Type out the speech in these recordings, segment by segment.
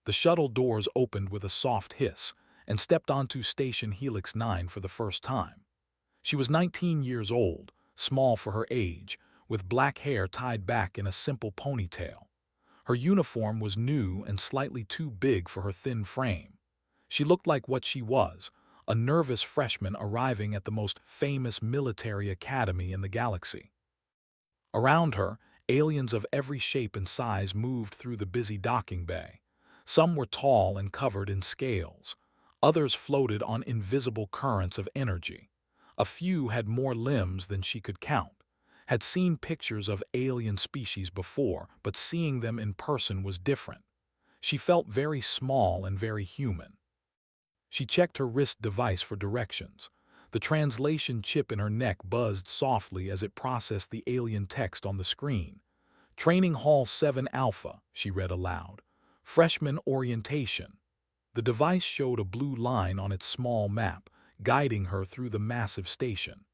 The shuttle doors opened with a soft hiss and stepped onto Station Helix 9 for the first time. She was 19 years old, small for her age, with black hair tied back in a simple ponytail. Her uniform was new and slightly too big for her thin frame. She looked like what she was, a nervous freshman arriving at the most famous military academy in the galaxy. Around her, aliens of every shape and size moved through the busy docking bay. Some were tall and covered in scales. Others floated on invisible currents of energy. A few had more limbs than she could count. Had seen pictures of alien species before, but seeing them in person was different. She felt very small and very human. She checked her wrist device for directions. The translation chip in her neck buzzed softly as it processed the alien text on the screen. Training Hall 7 Alpha, she read aloud. Freshman orientation. The device showed a blue line on its small map, guiding her through the massive station.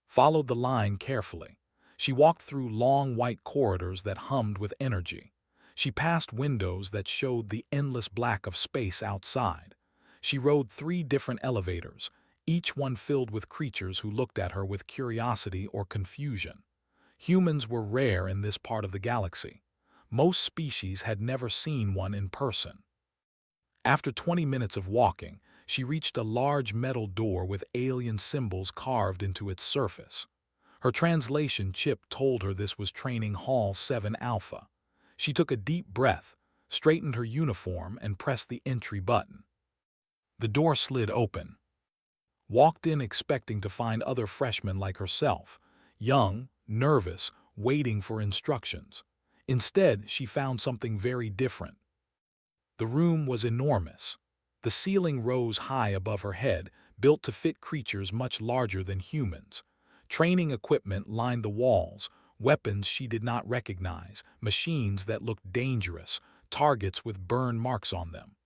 Followed the line carefully. She walked through long white corridors that hummed with energy. She passed windows that showed the endless black of space outside. She rode 3 different elevators, each one filled with creatures who looked at her with curiosity or confusion. Humans were rare in this part of the galaxy. Most species had never seen one in person. After 20 minutes of walking, she reached a large metal door with alien symbols carved into its surface. Her translation chip told her this was Training Hall 7 Alpha. She took a deep breath, straightened her uniform, and pressed the entry button. The door slid open. Walked in expecting to find other freshmen like herself, young, nervous, waiting for instructions. Instead, she found something very different. The room was enormous. The ceiling rose high above her head, built to fit creatures much larger than humans. Training equipment lined the walls, weapons she did not recognize, machines that looked dangerous, targets with burn marks on them.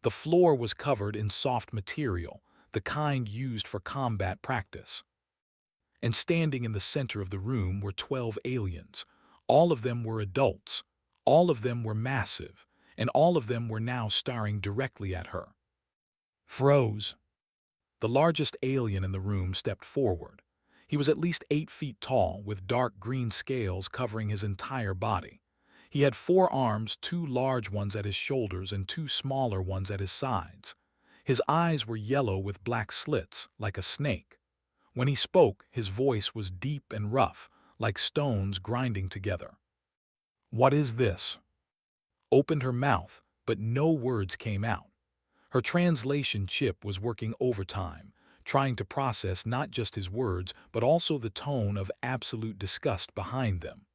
The floor was covered in soft material, the kind used for combat practice. And standing in the center of the room were 12 aliens. All of them were adults. All of them were massive. And all of them were now staring directly at her. Froze. The largest alien in the room stepped forward. He was at least 8 feet tall, with dark green scales covering his entire body. He had 4 arms, 2 large ones at his shoulders and 2 smaller ones at his sides. His eyes were yellow with black slits, like a snake. When he spoke, his voice was deep and rough, like stones grinding together. "What is this?" Opened her mouth, but no words came out. Her translation chip was working overtime, trying to process not just his words, but also the tone of absolute disgust behind them.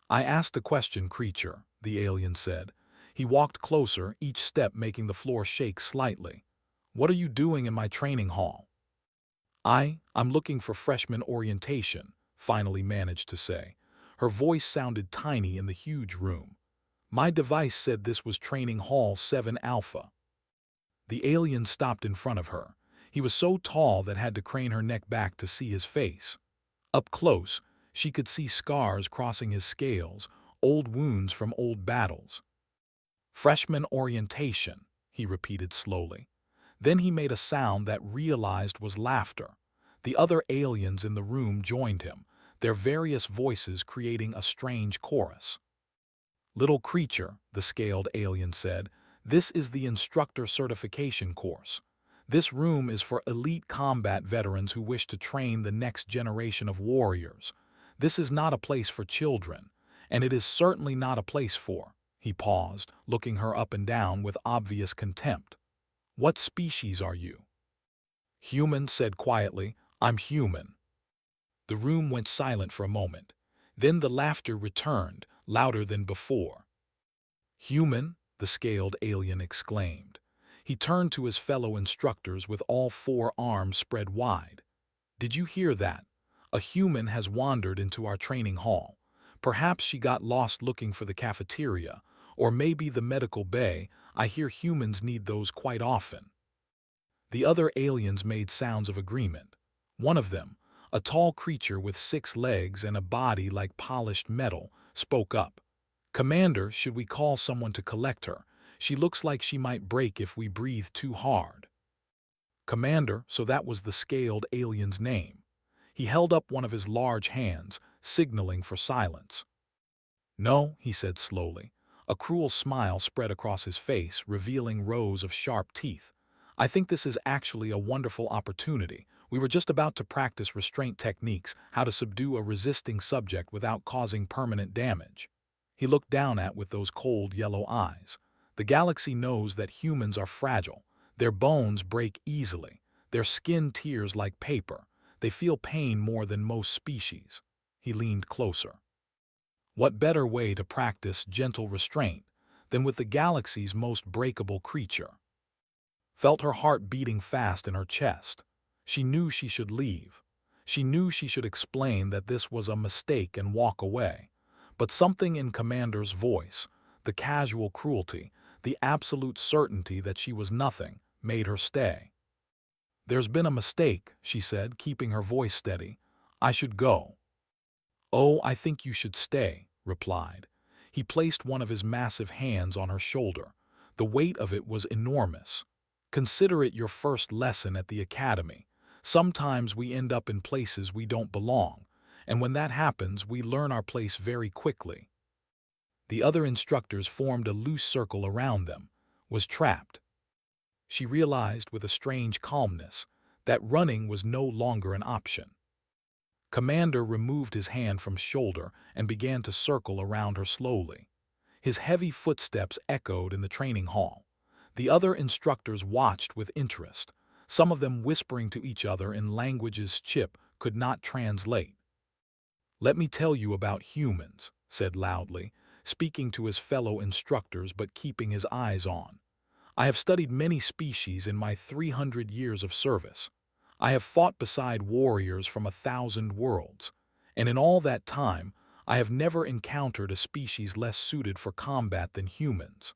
"I asked a question, creature," the alien said. He walked closer, each step making the floor shake slightly. "What are you doing in my training hall?" I'm looking for freshman orientation," finally managed to say. Her voice sounded tiny in the huge room. "My device said this was Training Hall 7 Alpha." The alien stopped in front of her. He was so tall that had to crane her neck back to see his face. Up close, she could see scars crossing his scales, old wounds from old battles. "Freshman orientation," he repeated slowly. Then he made a sound that realized was laughter. The other aliens in the room joined him, their various voices creating a strange chorus. "Little creature," the scaled alien said, "this is the Instructor certification course. This room is for elite combat veterans who wish to train the next generation of warriors. This is not a place for children, and it is certainly not a place for—" He paused, looking her up and down with obvious contempt. "What species are you?" "Human," said quietly. "I'm human." The room went silent for a moment. Then the laughter returned, louder than before. "Human?" the scaled alien exclaimed. He turned to his fellow instructors with all 4 arms spread wide. "Did you hear that? A human has wandered into our training hall. Perhaps she got lost looking for the cafeteria, or maybe the medical bay. I hear humans need those quite often." The other aliens made sounds of agreement. One of them, a tall creature with 6 legs and a body like polished metal, spoke up. "Commander, should we call someone to collect her? She looks like she might break if we breathe too hard." Commander, so that was the scaled alien's name. He held up one of his large hands, signaling for silence. "No," he said slowly. A cruel smile spread across his face, revealing rows of sharp teeth. "I think this is actually a wonderful opportunity. We were just about to practice restraint techniques, how to subdue a resisting subject without causing permanent damage." He looked down with those cold yellow eyes. "The galaxy knows that humans are fragile. Their bones break easily. Their skin tears like paper. They feel pain more than most species." He leaned closer. "What better way to practice gentle restraint than with the galaxy's most breakable creature?" Felt her heart beating fast in her chest. She knew she should leave. She knew she should explain that this was a mistake and walk away. But something in Commander's voice, the casual cruelty, the absolute certainty that she was nothing, made her stay. "There's been a mistake," she said, keeping her voice steady. "I should go." "Oh, I think you should stay," replied. He placed one of his massive hands on her shoulder. The weight of it was enormous. "Consider it your first lesson at the academy. Sometimes we end up in places we don't belong, and when that happens, we learn our place very quickly." The other instructors formed a loose circle around them. Was trapped. She realized with a strange calmness that running was no longer an option. Commander removed his hand from shoulder and began to circle around her slowly. His heavy footsteps echoed in the training hall. The other instructors watched with interest, some of them whispering to each other in languages Chip could not translate. "Let me tell you about humans," said loudly, speaking to his fellow instructors but keeping his eyes on. "I have studied many species in my 300 years of service. I have fought beside warriors from 1,000 worlds, and in all that time, I have never encountered a species less suited for combat than humans."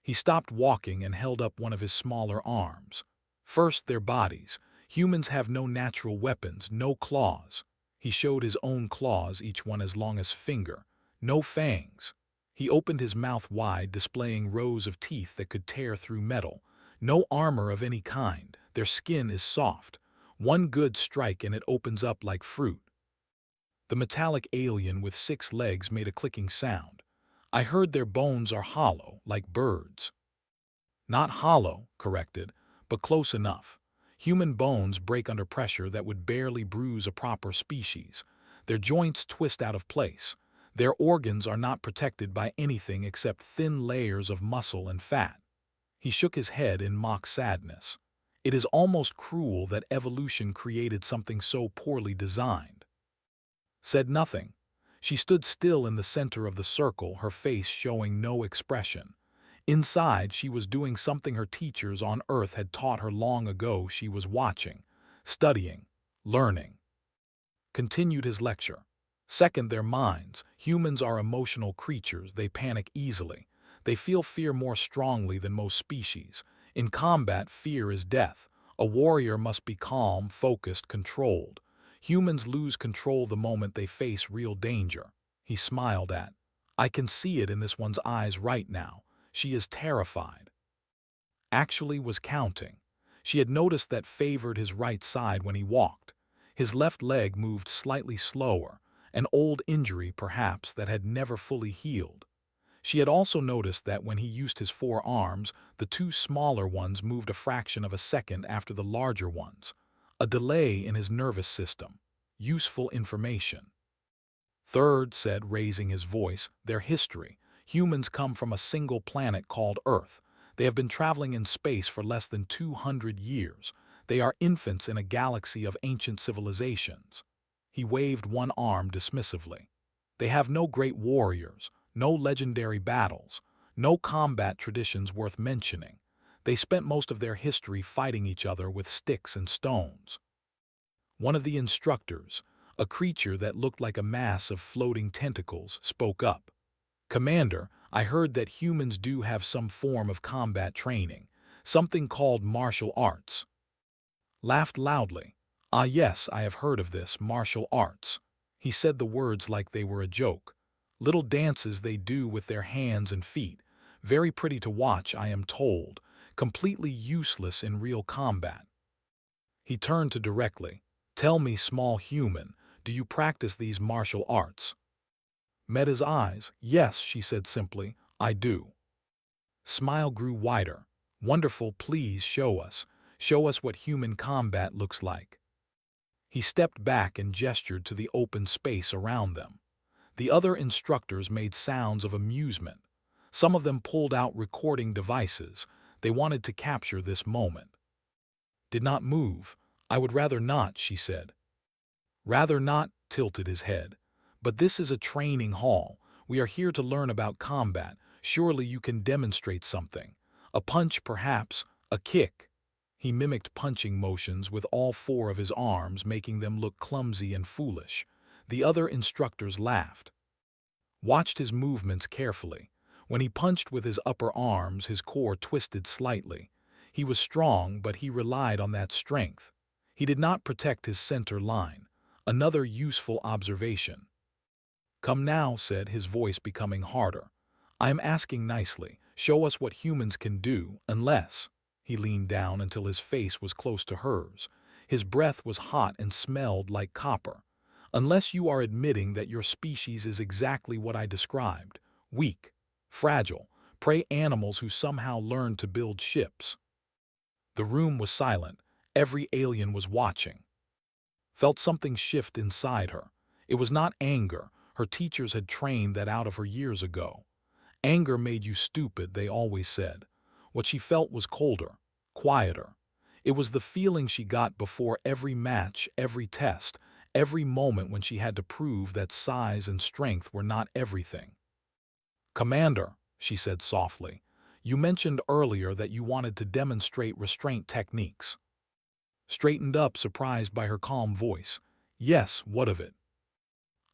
He stopped walking and held up one of his smaller arms. "First, their bodies. Humans have no natural weapons, no claws." He showed his own claws, each one as long as finger. "No fangs." He opened his mouth wide, displaying rows of teeth that could tear through metal. "No armor of any kind. Their skin is soft. One good strike and it opens up like fruit." The metallic alien with 6 legs made a clicking sound. "I heard their bones are hollow, like birds." "Not hollow," corrected, "but close enough. Human bones break under pressure that would barely bruise a proper species. Their joints twist out of place. Their organs are not protected by anything except thin layers of muscle and fat." He shook his head in mock sadness. "It is almost cruel that evolution created something so poorly designed." Said nothing. She stood still in the center of the circle, her face showing no expression. Inside, she was doing something her teachers on Earth had taught her long ago. She was watching, studying, learning. Continued his lecture. "Second, their minds. Humans are emotional creatures. They panic easily. They feel fear more strongly than most species. In combat, fear is death. A warrior must be calm, focused, controlled. Humans lose control the moment they face real danger." He smiled at. "I can see it in this one's eyes right now. She is terrified." Actually was counting. She had noticed that favored his right side when he walked. His left leg moved slightly slower, an old injury perhaps that had never fully healed. She had also noticed that when he used his 4 arms, the 2 smaller ones moved a fraction of a second after the larger ones. A delay in his nervous system. Useful information. "Third," said, raising his voice, "their history. Humans come from a single planet called Earth. They have been traveling in space for less than 200 years. They are infants in a galaxy of ancient civilizations." He waved one arm dismissively. "They have no great warriors, no legendary battles, no combat traditions worth mentioning. They spent most of their history fighting each other with sticks and stones." One of the instructors, a creature that looked like a mass of floating tentacles, spoke up. "Commander, I heard that humans do have some form of combat training, something called martial arts." Laughed loudly. "Ah yes, I have heard of this, martial arts." He said the words like they were a joke. "Little dances they do with their hands and feet, Very pretty to watch, I am told, completely useless in real combat. He turned to directly. Tell me, small human, do you practice these martial arts? Met his eyes. Yes, she said simply, I do. Smile grew wider. Wonderful, please show us. Show us what human combat looks like. He stepped back and gestured to the open space around them. The other instructors made sounds of amusement. Some of them pulled out recording devices. They wanted to capture this moment. Did not move. I would rather not, she said. Rather not, tilted his head. But this is a training hall. We are here to learn about combat. Surely you can demonstrate something. A punch, perhaps, a kick. He mimicked punching motions with all four of his arms, making them look clumsy and foolish. The other instructors laughed. Watched his movements carefully. When he punched with his upper arms, his core twisted slightly. He was strong, but he relied on that strength. He did not protect his center line. Another useful observation. Come now, said his voice becoming harder. I am asking nicely. Show us what humans can do, unless... He leaned down until his face was close to hers. His breath was hot and smelled like copper. Unless you are admitting that your species is exactly what I described. Weak, fragile, prey animals who somehow learned to build ships. The room was silent. Every alien was watching. Felt something shift inside her. It was not anger. Her teachers had trained that out of her years ago. Anger made you stupid, they always said. What she felt was colder, quieter. It was the feeling she got before every match, every test, every moment when she had to prove that size and strength were not everything. Commander, she said softly, you mentioned earlier that you wanted to demonstrate restraint techniques. Straightened up, surprised by her calm voice. Yes, what of it?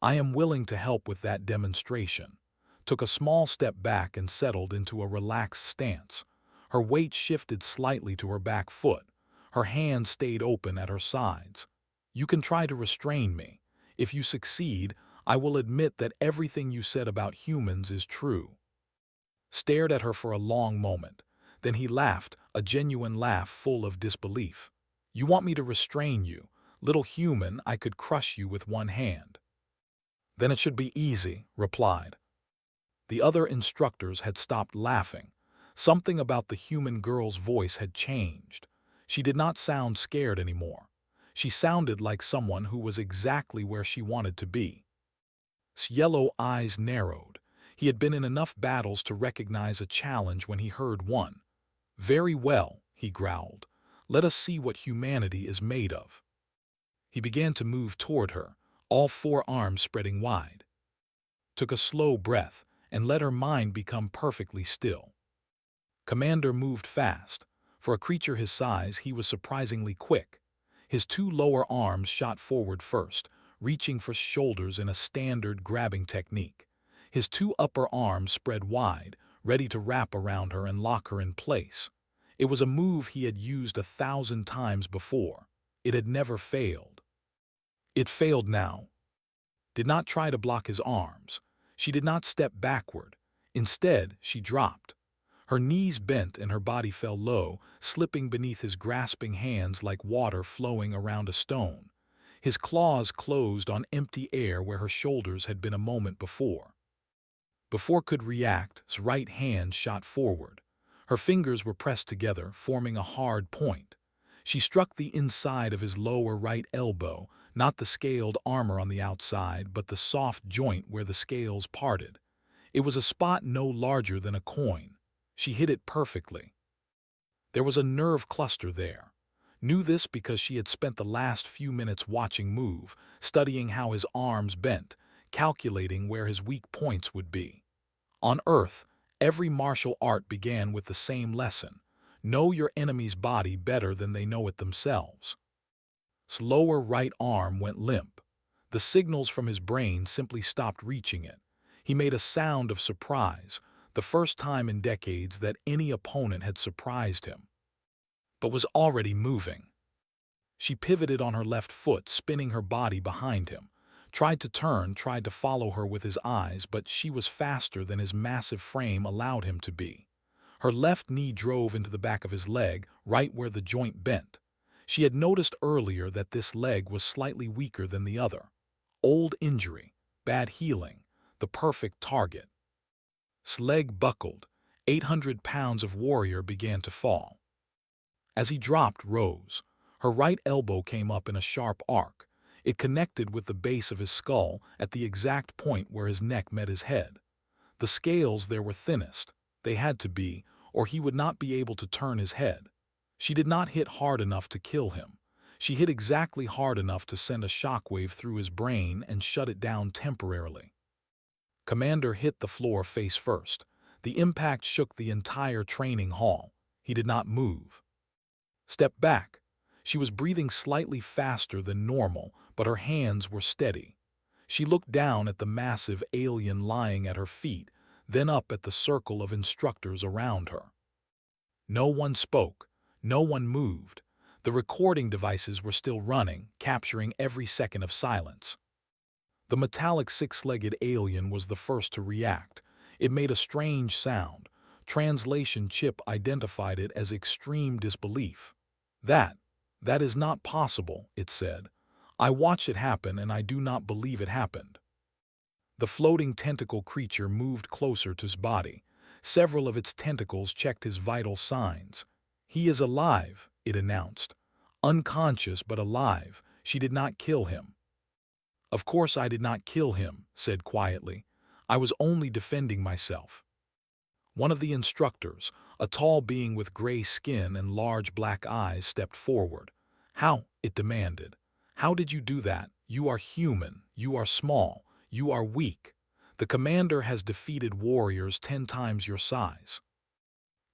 I am willing to help with that demonstration. Took a small step back and settled into a relaxed stance. Her weight shifted slightly to her back foot. Her hands stayed open at her sides. You can try to restrain me. If you succeed, I will admit that everything you said about humans is true. Stared at her for a long moment. Then he laughed, a genuine laugh full of disbelief. You want me to restrain you? Little human, I could crush you with one hand. Then it should be easy, replied. The other instructors had stopped laughing. Something about the human girl's voice had changed. She did not sound scared anymore. She sounded like someone who was exactly where she wanted to be. His yellow eyes narrowed. He had been in enough battles to recognize a challenge when he heard one. Very well, he growled. Let us see what humanity is made of. He began to move toward her, all four arms spreading wide. Took a slow breath and let her mind become perfectly still. Commander moved fast. For a creature his size, he was surprisingly quick. His two lower arms shot forward first, reaching for shoulders in a standard grabbing technique. His two upper arms spread wide, ready to wrap around her and lock her in place. It was a move he had used 1,000 times before. It had never failed. It failed now. Did not try to block his arms. She did not step backward. Instead, she dropped. Her knees bent and her body fell low, slipping beneath his grasping hands like water flowing around a stone. His claws closed on empty air where her shoulders had been a moment before. Before could react, his right hand shot forward. Her fingers were pressed together, forming a hard point. She struck the inside of his lower right elbow, not the scaled armor on the outside, but the soft joint where the scales parted. It was a spot no larger than a coin. She hit it perfectly. There was a nerve cluster there. Knew this because she had spent the last few minutes watching move, studying how his arms bent, calculating where his weak points would be. On Earth, every martial art began with the same lesson. Know your enemy's body better than they know it themselves. His lower right arm went limp. The signals from his brain simply stopped reaching it. He made a sound of surprise, the first time in decades that any opponent had surprised him, but was already moving. She pivoted on her left foot, spinning her body behind him. tried to turn, tried to follow her with his eyes, but she was faster than his massive frame allowed him to be. Her left knee drove into the back of his leg, right where the joint bent. She had noticed earlier that this leg was slightly weaker than the other. Old injury, bad healing, the perfect target. Leg buckled. 800 pounds of warrior began to fall. As he dropped, rose. Her right elbow came up in a sharp arc. It connected with the base of his skull at the exact point where his neck met his head. The scales there were thinnest. They had to be, or he would not be able to turn his head. She did not hit hard enough to kill him. She hit exactly hard enough to send a shockwave through his brain and shut it down temporarily. Commander hit the floor face first. The impact shook the entire training hall. He did not move. Step back. She was breathing slightly faster than normal, but her hands were steady. She looked down at the massive alien lying at her feet, then up at the circle of instructors around her. No one spoke. No one moved. The recording devices were still running, capturing every second of silence. The metallic six-legged alien was the first to react. It made a strange sound. Translation chip identified it as extreme disbelief. That is not possible, it said. I watched it happen and I do not believe it happened. The floating tentacle creature moved closer to his body. Several of its tentacles checked his vital signs. He is alive, it announced. Unconscious but alive. She did not kill him. Of course I did not kill him, said quietly. I was only defending myself. One of the instructors, a tall being with gray skin and large black eyes, stepped forward. How? It demanded. How did you do that? You are human. You are small. You are weak. The commander has defeated warriors 10 times your size.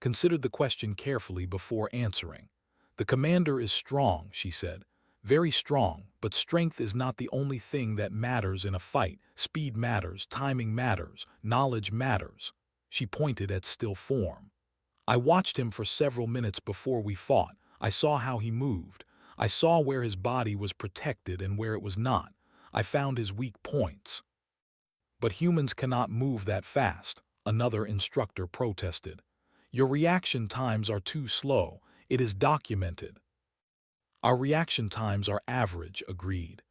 Considered the question carefully before answering. The commander is strong, she said. Very strong, but strength is not the only thing that matters in a fight. Speed matters, timing matters, knowledge matters. She pointed at still form. I watched him for several minutes before we fought. I saw how he moved. I saw where his body was protected and where it was not. I found his weak points. But humans cannot move that fast, another instructor protested. Your reaction times are too slow. It is documented. Our reaction times are average, agreed.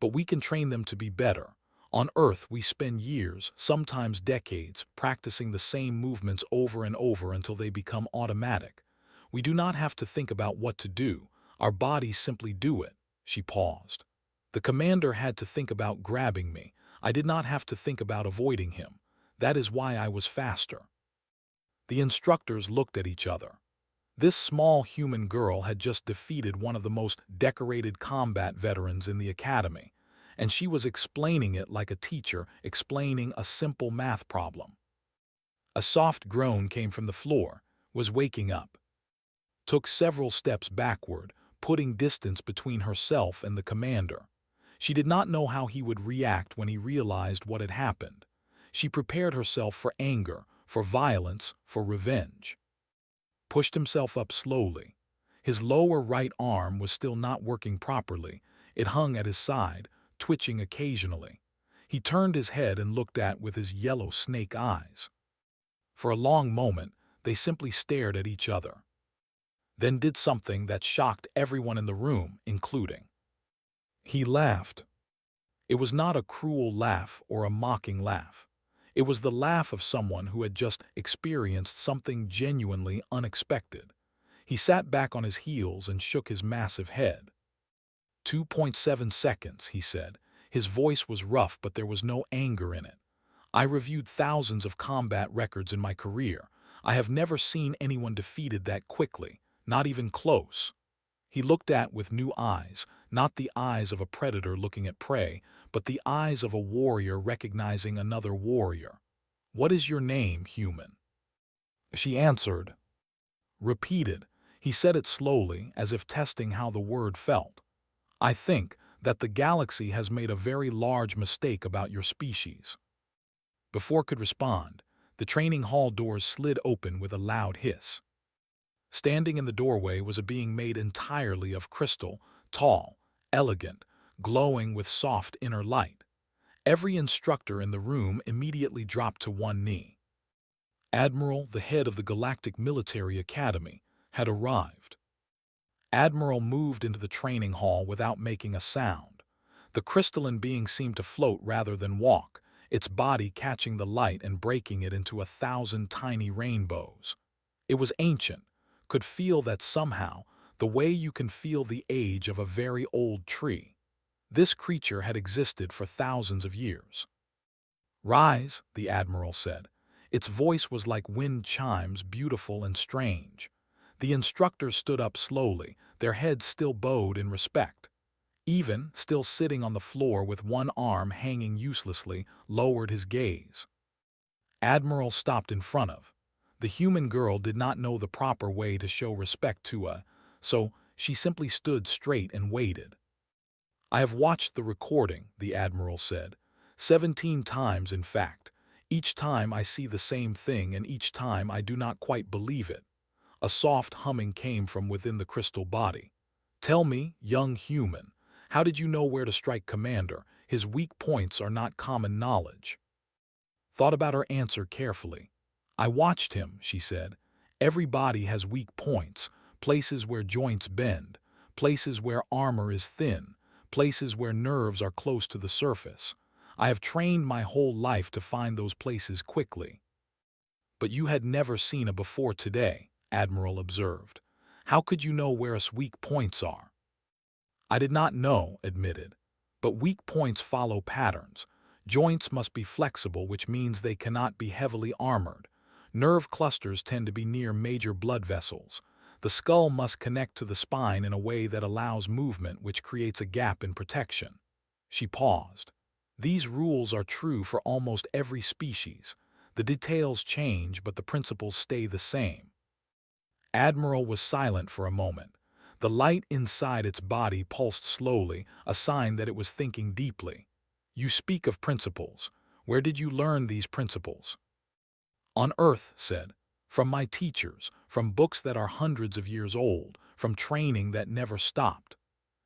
But we can train them to be better. On Earth, we spend years, sometimes decades, practicing the same movements over and over until they become automatic. We do not have to think about what to do. Our bodies simply do it. She paused. The commander had to think about grabbing me. I did not have to think about avoiding him. That is why I was faster. The instructors looked at each other. This small human girl had just defeated one of the most decorated combat veterans in the academy, and she was explaining it like a teacher explaining a simple math problem. A soft groan came from the floor, was waking up. Took several steps backward, putting distance between herself and the commander. She did not know how he would react when he realized what had happened. She prepared herself for anger, for violence, for revenge. Pushed himself up slowly. His lower right arm was still not working properly. It hung at his side, twitching occasionally. He turned his head and looked at with his yellow snake eyes. For a long moment, they simply stared at each other. Then did something that shocked everyone in the room, including. He laughed. It was not a cruel laugh or a mocking laugh. It was the laugh of someone who had just experienced something genuinely unexpected. He sat back on his heels and shook his massive head. 2.7 seconds, he said. His voice was rough, but there was no anger in it. I reviewed thousands of combat records in my career. I have never seen anyone defeated that quickly, not even close. He looked at with new eyes, not the eyes of a predator looking at prey, but the eyes of a warrior recognizing another warrior. What is your name, human? She answered. Repeated. He said it slowly, as if testing how the word felt. I think that the galaxy has made a very large mistake about your species. Before could respond, the training hall doors slid open with a loud hiss. Standing in the doorway was a being made entirely of crystal, tall, elegant, glowing with soft inner light. Every instructor in the room immediately dropped to one knee. Admiral, the head of the Galactic Military Academy, had arrived. Admiral moved into the training hall without making a sound. The crystalline being seemed to float rather than walk, its body catching the light and breaking it into 1,000 tiny rainbows. It was ancient, could feel that somehow, the way you can feel the age of a very old tree. This creature had existed for thousands of years. "Rise," the Admiral said. Its voice was like wind chimes, beautiful and strange. The instructors stood up slowly, their heads still bowed in respect. Even, still sitting on the floor with one arm hanging uselessly, lowered his gaze. Admiral stopped in front of. The human girl did not know the proper way to show respect to so she simply stood straight and waited. "I have watched the recording," the Admiral said. 17 times, in fact. Each time I see the same thing, and each time I do not quite believe it." A soft humming came from within the crystal body. "Tell me, young human, how did you know where to strike Commander? His weak points are not common knowledge." Thought about her answer carefully. "I watched him," she said. "Every body has weak points, places where joints bend, places where armor is thin, places where nerves are close to the surface. I have trained my whole life to find those places quickly." "But you had never seen a before today," Admiral observed. "How could you know where us weak points are?" "I did not know," admitted. "But weak points follow patterns. Joints must be flexible, which means they cannot be heavily armored. Nerve clusters tend to be near major blood vessels. The skull must connect to the spine in a way that allows movement, which creates a gap in protection." She paused. "These rules are true for almost every species. The details change, but the principles stay the same." Admiral was silent for a moment. The light inside its body pulsed slowly, a sign that it was thinking deeply. "You speak of principles. Where did you learn these principles?" "On Earth," said. "From my teachers, from books that are hundreds of years old, from training that never stopped."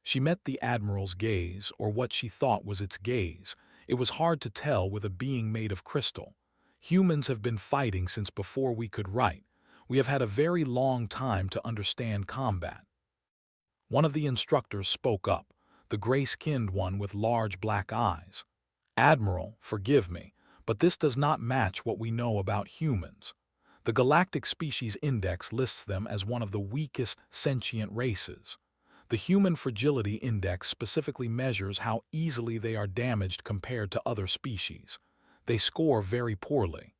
She met the Admiral's gaze, or what she thought was its gaze. It was hard to tell with a being made of crystal. "Humans have been fighting since before we could write. We have had a very long time to understand combat." One of the instructors spoke up, the gray-skinned one with large black eyes. "Admiral, forgive me, but this does not match what we know about humans. The Galactic Species Index lists them as one of the weakest sentient races. The Human Fragility Index specifically measures how easily they are damaged compared to other species. They score very poorly."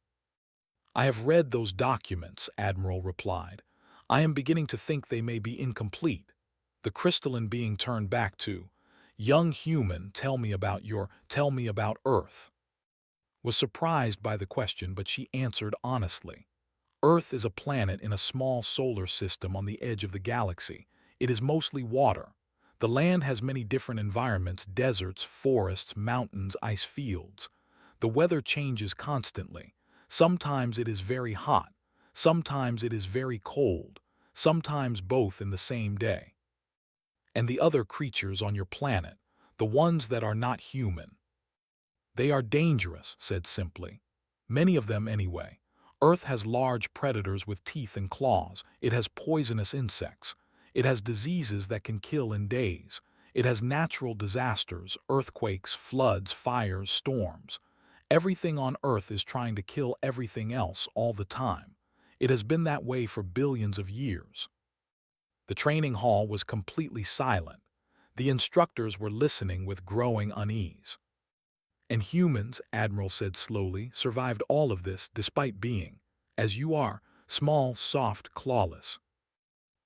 "I have read those documents," Admiral replied. "I am beginning to think they may be incomplete." The crystalline being turned back to, "Young human, tell me about Earth." Was surprised by the question, but she answered honestly. "Earth is a planet in a small solar system on the edge of the galaxy. It is mostly water. The land has many different environments: deserts, forests, mountains, ice fields. The weather changes constantly. Sometimes it is very hot, sometimes it is very cold, sometimes both in the same day. And the other creatures on your planet, the ones that are not human, they are dangerous," said simply. "Many of them anyway. Earth has large predators with teeth and claws. It has poisonous insects. It has diseases that can kill in days. It has natural disasters, earthquakes, floods, fires, storms. Everything on Earth is trying to kill everything else all the time. It has been that way for billions of years." The training hall was completely silent. The instructors were listening with growing unease. "And humans," Admiral said slowly, "survived all of this despite being, as you are, small, soft, clawless."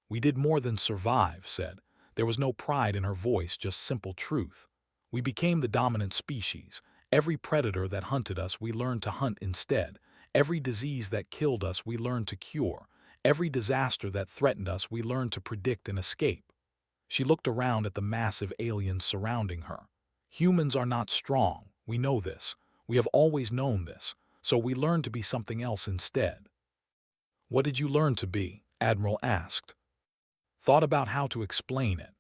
"We did more than survive," said. There was no pride in her voice, just simple truth. "We became the dominant species. Every predator that hunted us, we learned to hunt instead. Every disease that killed us, we learned to cure. Every disaster that threatened us, we learned to predict and escape." She looked around at the massive aliens surrounding her. "Humans are not strong. We know this. We have always known this. So we learned to be something else instead." "What did you learn to be?" Admiral asked. Thought about how to explain it.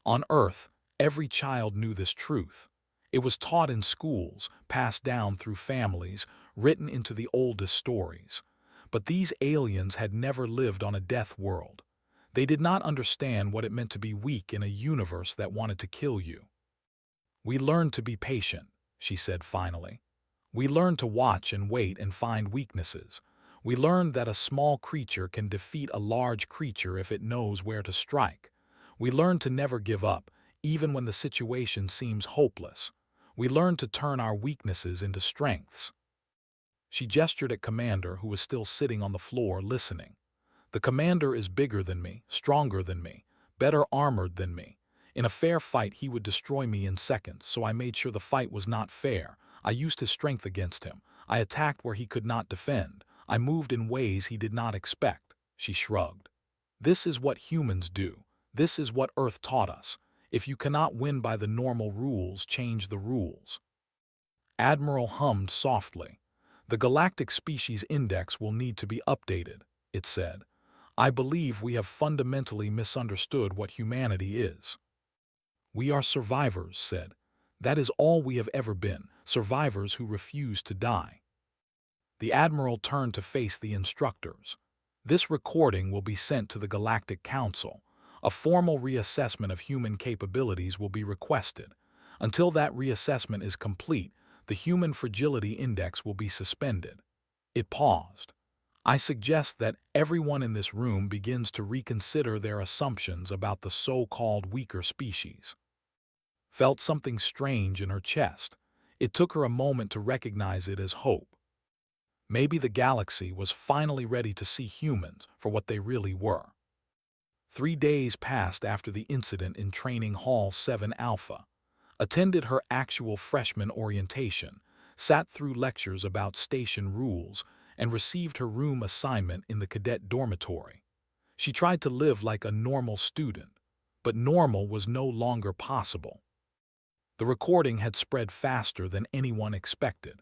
On Earth, every child knew this truth. It was taught in schools, passed down through families, written into the oldest stories. But these aliens had never lived on a death world. They did not understand what it meant to be weak in a universe that wanted to kill you. "We learned to be patient," she said finally. "We learned to watch and wait and find weaknesses. We learned that a small creature can defeat a large creature if it knows where to strike. We learned to never give up, even when the situation seems hopeless. We learned to turn our weaknesses into strengths." She gestured at Commander, who was still sitting on the floor listening. "The Commander is bigger than me, stronger than me, better armored than me. In a fair fight he would destroy me in seconds, so I made sure the fight was not fair. I used his strength against him. I attacked where he could not defend. I moved in ways he did not expect." She shrugged. "This is what humans do. This is what Earth taught us. If you cannot win by the normal rules, change the rules." Admiral hummed softly. "The Galactic Species Index will need to be updated," it said. "I believe we have fundamentally misunderstood what humanity is." "We are survivors," said. "That is all we have ever been, survivors who refuse to die." The Admiral turned to face the instructors. "This recording will be sent to the Galactic Council. A formal reassessment of human capabilities will be requested. Until that reassessment is complete, the Human Fragility Index will be suspended." It paused. "I suggest that everyone in this room begins to reconsider their assumptions about the so-called weaker species." Felt something strange in her chest. It took her a moment to recognize it as hope. Maybe the galaxy was finally ready to see humans for what they really were. 3 days passed after the incident in Training Hall 7 Alpha. Attended her actual freshman orientation, sat through lectures about station rules, and received her room assignment in the cadet dormitory. She tried to live like a normal student, but normal was no longer possible. The recording had spread faster than anyone expected.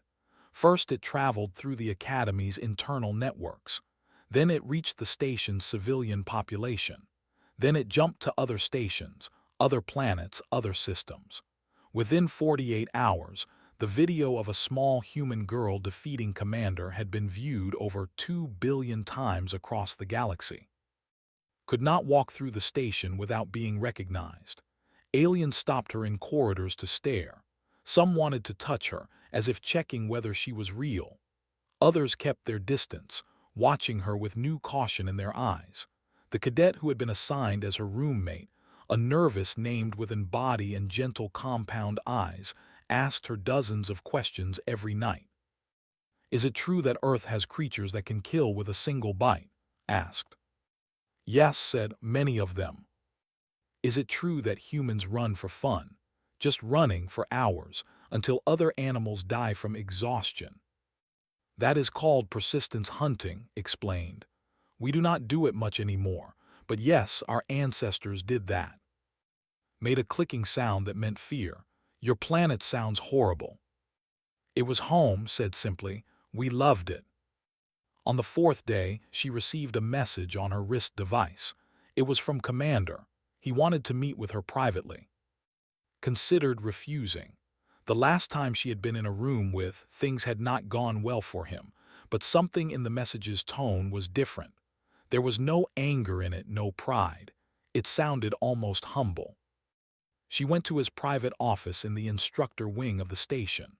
First, it traveled through the Academy's internal networks. Then it reached the station's civilian population. Then it jumped to other stations, other planets, other systems. Within 48 hours, the video of a small human girl defeating Commander had been viewed over 2 billion times across the galaxy. Could not walk through the station without being recognized. Aliens stopped her in corridors to stare. Some wanted to touch her, as if checking whether she was real. Others kept their distance, watching her with new caution in their eyes. The cadet who had been assigned as her roommate, a nervous named with an body and gentle compound eyes, asked her dozens of questions every night. "Is it true that Earth has creatures that can kill with a single bite?" asked. "Yes," said many of them. "Is it true that humans run for fun, just running for hours, until other animals die from exhaustion?" "That is called persistence hunting," explained. "We do not do it much anymore, but yes, our ancestors did that." Made a clicking sound that meant fear. "Your planet sounds horrible." "It was home," said simply. "We loved it." On the 4th day, she received a message on her wrist device. It was from Commander. He wanted to meet with her privately. Considered refusing. The last time she had been in a room with, things had not gone well for him, but something in the message's tone was different. There was no anger in it, no pride. It sounded almost humble. She went to his private office in the instructor wing of the station.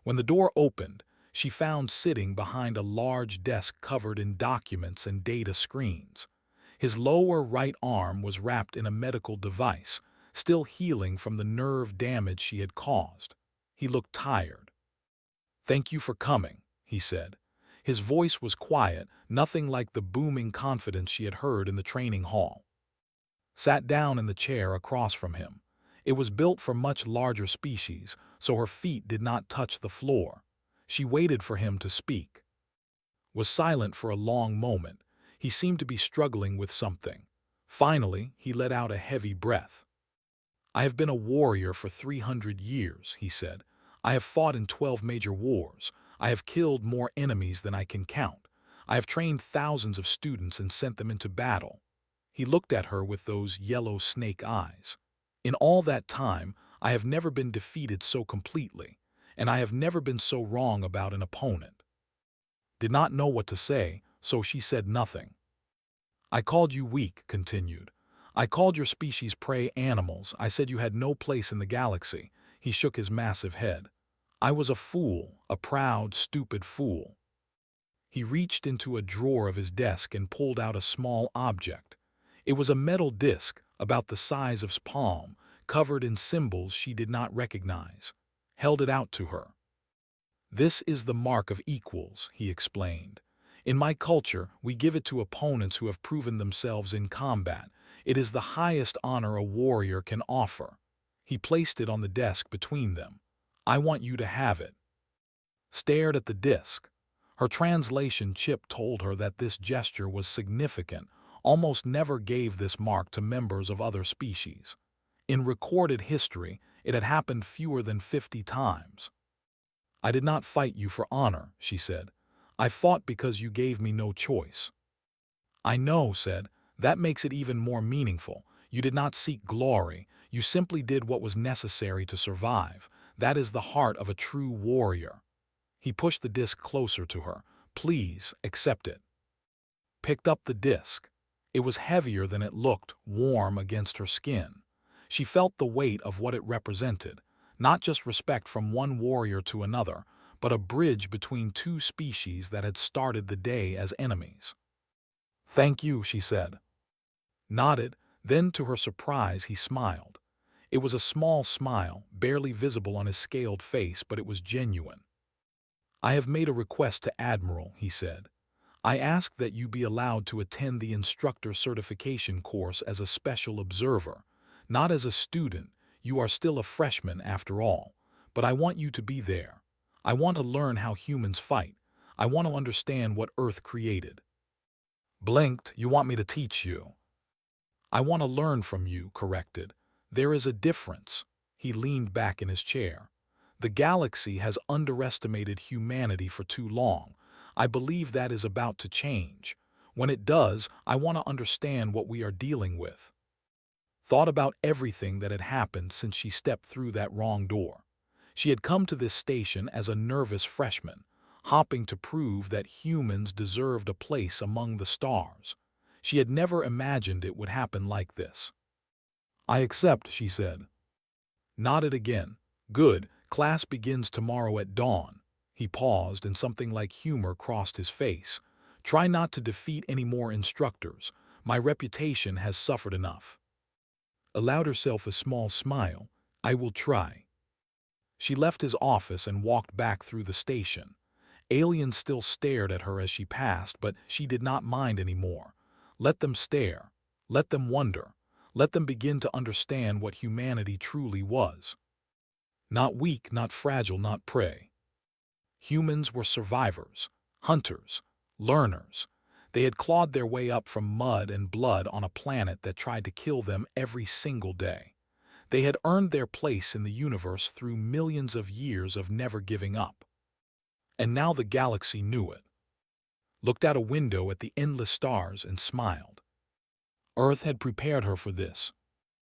When the door opened, she found sitting behind a large desk covered in documents and data screens. His lower right arm was wrapped in a medical device, still healing from the nerve damage she had caused. He looked tired. "Thank you for coming," he said. His voice was quiet, nothing like the booming confidence she had heard in the training hall. Sat down in the chair across from him. It was built for much larger species, so her feet did not touch the floor. She waited for him to speak. Was silent for a long moment. He seemed to be struggling with something. Finally, he let out a heavy breath. "I have been a warrior for 300 years," he said. "I have fought in 12 major wars. I have killed more enemies than I can count. I have trained thousands of students and sent them into battle." He looked at her with those yellow snake eyes. "In all that time, I have never been defeated so completely, and I have never been so wrong about an opponent. Did not know what to say, so she said nothing. I called you weak, continued. I called your species prey animals. I said you had no place in the galaxy. He shook his massive head. I was a fool, a proud, stupid fool. He reached into a drawer of his desk and pulled out a small object. It was a metal disc, about the size of his palm, covered in symbols she did not recognize. Held it out to her. This is the mark of equals, he explained. In my culture, we give it to opponents who have proven themselves in combat. It is the highest honor a warrior can offer. He placed it on the desk between them. I want you to have it. Stared at the disc. Her translation chip told her that this gesture was significant, almost never gave this mark to members of other species. In recorded history, it had happened fewer than 50 times. I did not fight you for honor, she said. I fought because you gave me no choice. I know, said, that makes it even more meaningful. You did not seek glory, you simply did what was necessary to survive. That is the heart of a true warrior. He pushed the disc closer to her. Please, accept it. Picked up the disc. It was heavier than it looked, warm against her skin. She felt the weight of what it represented, not just respect from one warrior to another, but a bridge between two species that had started the day as enemies. Thank you, she said. Nodded, then to her surprise he smiled. It was a small smile, barely visible on his scaled face, but it was genuine. I have made a request to Admiral, he said. I ask that you be allowed to attend the Instructor certification course as a special observer, not as a student. You are still a freshman after all, but I want you to be there. I want to learn how humans fight. I want to understand what Earth created. Blinked, you want me to teach you? I want to learn from you, corrected. There is a difference. He leaned back in his chair. The galaxy has underestimated humanity for too long. I believe that is about to change. When it does, I want to understand what we are dealing with. Thought about everything that had happened since she stepped through that wrong door. She had come to this station as a nervous freshman, hopping to prove that humans deserved a place among the stars. She had never imagined it would happen like this. I accept, she said. Nodded again. Good, class begins tomorrow at dawn. He paused and something like humor crossed his face. Try not to defeat any more instructors. My reputation has suffered enough. Allowed herself a small smile. I will try. She left his office and walked back through the station. Aliens still stared at her as she passed, but she did not mind anymore. Let them stare. Let them wonder. Let them begin to understand what humanity truly was. Not weak, not fragile, not prey. Humans were survivors, hunters, learners. They had clawed their way up from mud and blood on a planet that tried to kill them every single day. They had earned their place in the universe through millions of years of never giving up. And now the galaxy knew it. Looked out a window at the endless stars and smiled. Earth had prepared her for this.